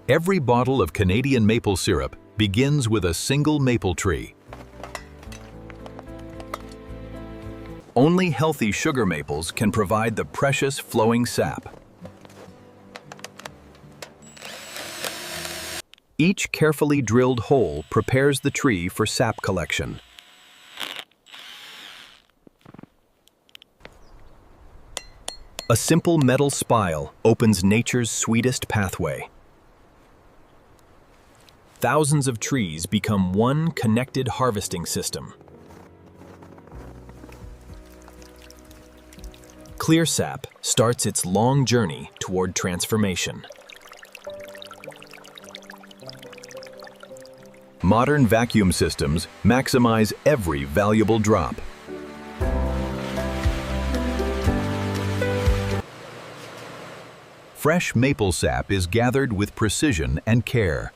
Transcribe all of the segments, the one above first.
Every bottle of Canadian maple syrup begins with a single maple tree. Only healthy sugar maples can provide the precious flowing sap. Each carefully drilled hole prepares the tree for sap collection. A simple metal spile opens nature's sweetest pathway. Thousands of trees become one connected harvesting system. Clear sap starts its long journey toward transformation. Modern vacuum systems maximize every valuable drop. Fresh maple sap is gathered with precision and care.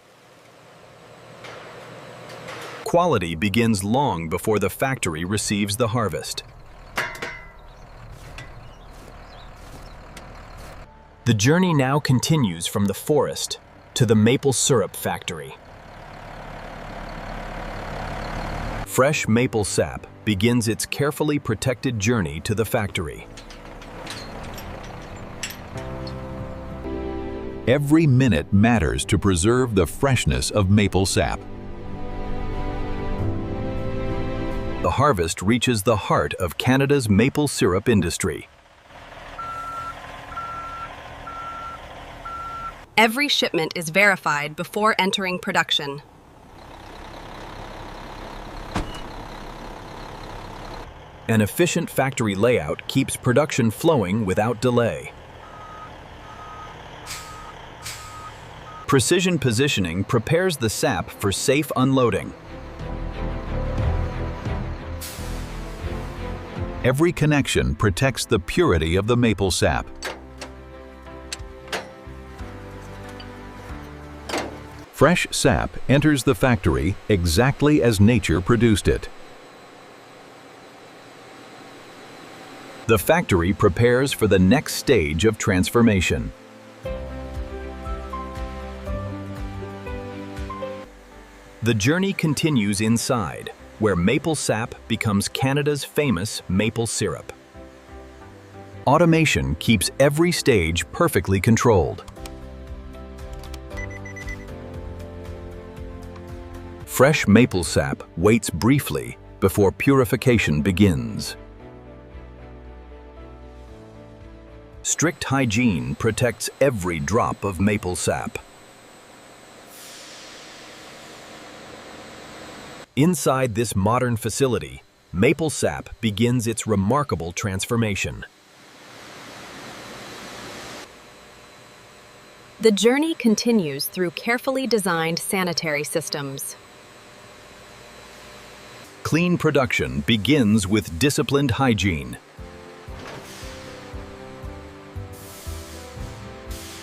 Quality begins long before the factory receives the harvest. The journey now continues from the forest to the maple syrup factory. Fresh maple sap begins its carefully protected journey to the factory. Every minute matters to preserve the freshness of maple sap. The harvest reaches the heart of Canada's maple syrup industry. Every shipment is verified before entering production. An efficient factory layout keeps production flowing without delay. Precision positioning prepares the sap for safe unloading. Every connection protects the purity of the maple sap. Fresh sap enters the factory exactly as nature produced it. The factory prepares for the next stage of transformation. The journey continues inside, where maple sap becomes Canada's famous maple syrup. Automation keeps every stage perfectly controlled. Fresh maple sap waits briefly before purification begins. Strict hygiene protects every drop of maple sap. Inside this modern facility, maple sap begins its remarkable transformation. The journey continues through carefully designed sanitary systems. Clean production begins with disciplined hygiene.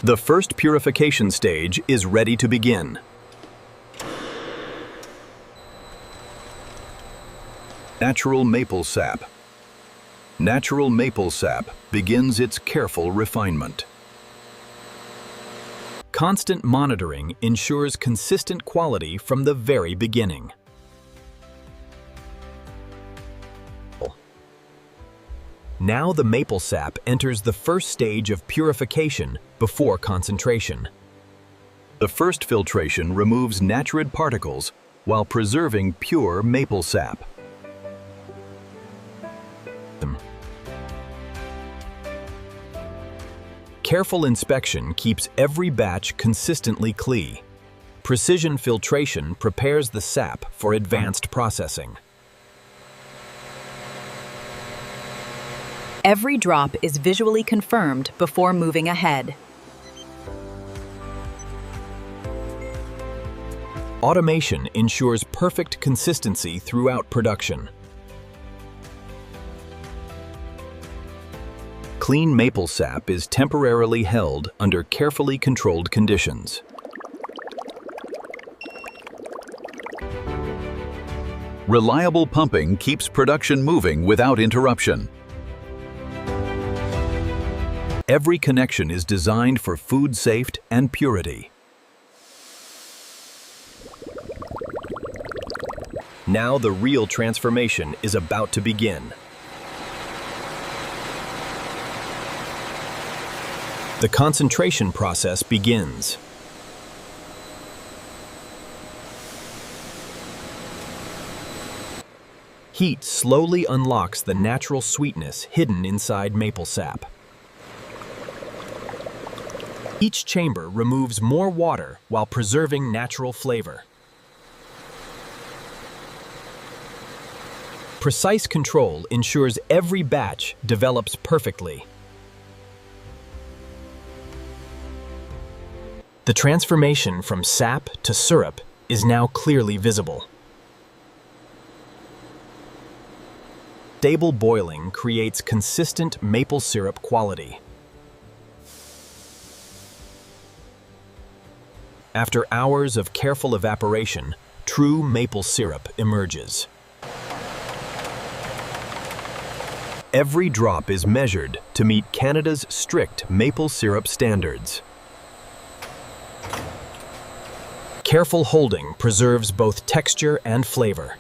The first purification stage is ready to begin. Natural maple sap. Natural maple sap begins its careful refinement. Constant monitoring ensures consistent quality from the very beginning. Now the maple sap enters the first stage of purification before concentration. The first filtration removes natrid particles while preserving pure maple sap. Careful inspection keeps every batch consistently clean. Precision filtration prepares the sap for advanced processing. Every drop is visually confirmed before moving ahead. Automation ensures perfect consistency throughout production. Clean maple sap is temporarily held under carefully controlled conditions. Reliable pumping keeps production moving without interruption. Every connection is designed for food safety and purity. Now the real transformation is about to begin. The concentration process begins. Heat slowly unlocks the natural sweetness hidden inside maple sap. Each chamber removes more water while preserving natural flavor. Precise control ensures every batch develops perfectly. The transformation from sap to syrup is now clearly visible. Stable boiling creates consistent maple syrup quality. After hours of careful evaporation, true maple syrup emerges. Every drop is measured to meet Canada's strict maple syrup standards. Careful holding preserves both texture and flavor.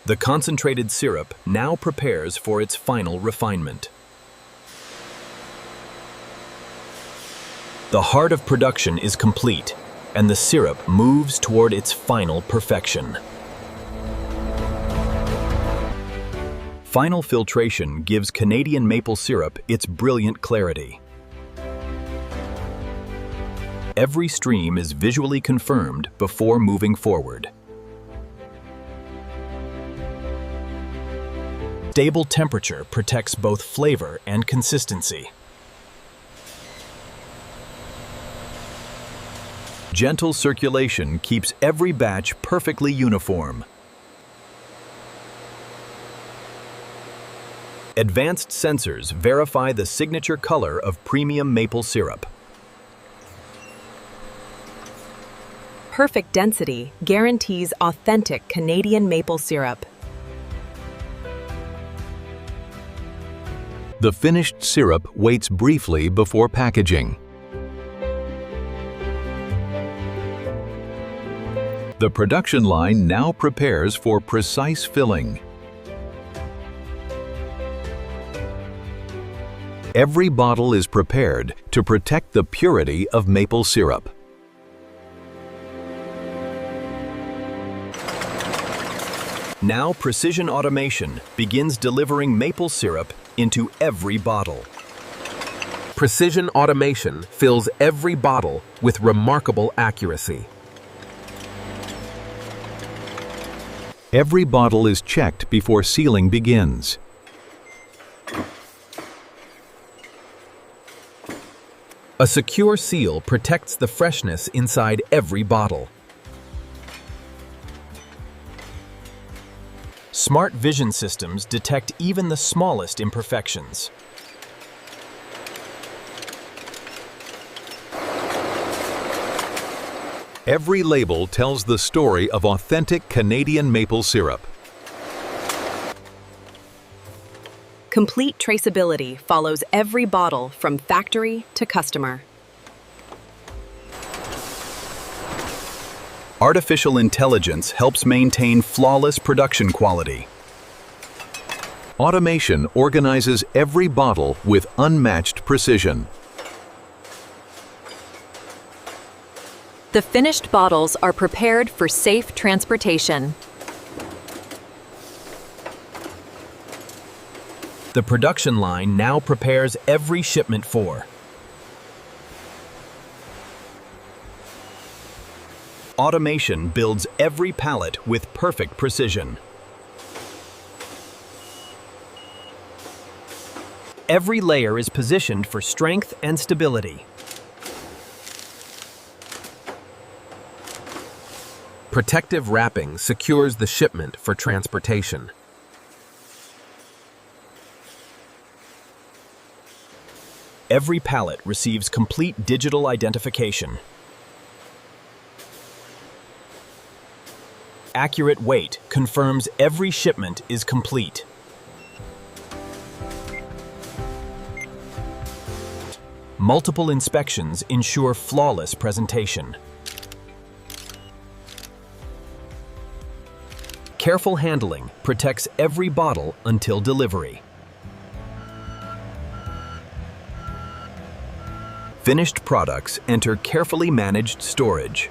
The concentrated syrup now prepares for its final refinement. The heart of production is complete, and the syrup moves toward its final perfection. Final filtration gives Canadian maple syrup its brilliant clarity. Every stream is visually confirmed before moving forward. Stable temperature protects both flavor and consistency. Gentle circulation keeps every batch perfectly uniform. Advanced sensors verify the signature color of premium maple syrup. Perfect density guarantees authentic Canadian maple syrup. The finished syrup waits briefly before packaging. The production line now prepares for precise filling. Every bottle is prepared to protect the purity of maple syrup. Now precision automation begins delivering maple syrup into every bottle. Precision automation fills every bottle with remarkable accuracy. Every bottle is checked before sealing begins. A secure seal protects the freshness inside every bottle. Smart vision systems detect even the smallest imperfections. Every label tells the story of authentic Canadian maple syrup. Complete traceability follows every bottle from factory to customer. Artificial intelligence helps maintain flawless production quality. Automation organizes every bottle with unmatched precision. The finished bottles are prepared for safe transportation. The production line now prepares every shipment for. Automation builds every pallet with perfect precision. Every layer is positioned for strength and stability. Protective wrapping secures the shipment for transportation. Every pallet receives complete digital identification. Accurate weight confirms every shipment is complete. Multiple inspections ensure flawless presentation. Careful handling protects every bottle until delivery. Finished products enter carefully managed storage.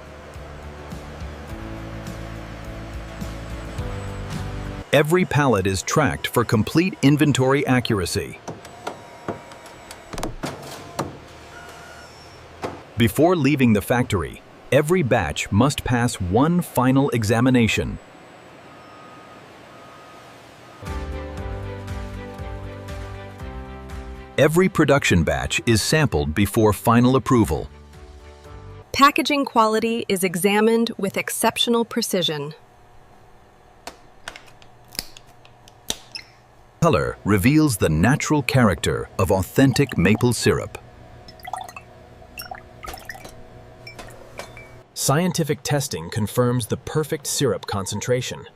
Every pallet is tracked for complete inventory accuracy. Before leaving the factory, every batch must pass one final examination. Every production batch is sampled before final approval. Packaging quality is examined with exceptional precision. Color reveals the natural character of authentic maple syrup. Scientific testing confirms the perfect syrup concentration.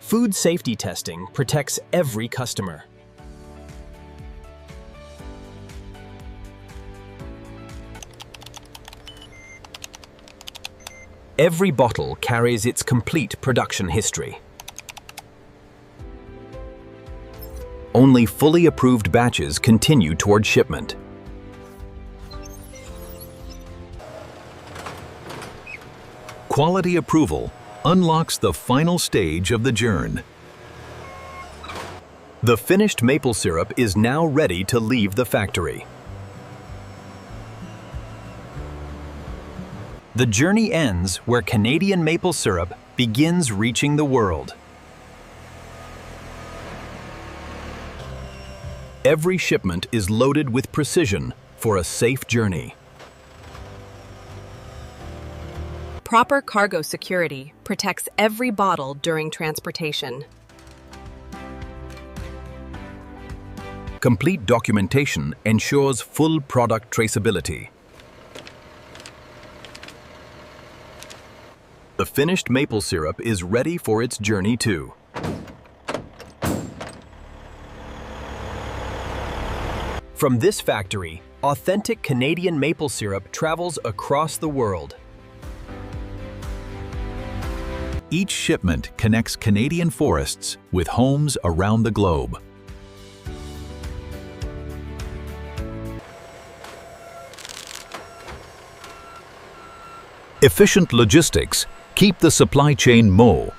Food safety testing protects every customer. Every bottle carries its complete production history. Only fully approved batches continue toward shipment. Quality approval unlocks the final stage of the journey. The finished maple syrup is now ready to leave the factory. The journey ends where Canadian maple syrup begins reaching the world. Every shipment is loaded with precision for a safe journey. Proper cargo security protects every bottle during transportation. Complete documentation ensures full product traceability. The finished maple syrup is ready for its journey too. From this factory, authentic Canadian maple syrup travels across the world. Each shipment connects Canadian forests with homes around the globe. Efficient logistics keep the supply chain moving.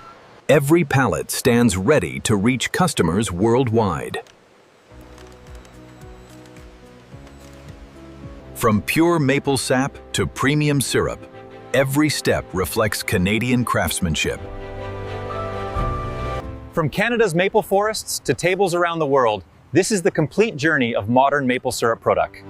Every pallet stands ready to reach customers worldwide. From pure maple sap to premium syrup, every step reflects Canadian craftsmanship. From Canada's maple forests to tables around the world, this is the complete journey of modern maple syrup product.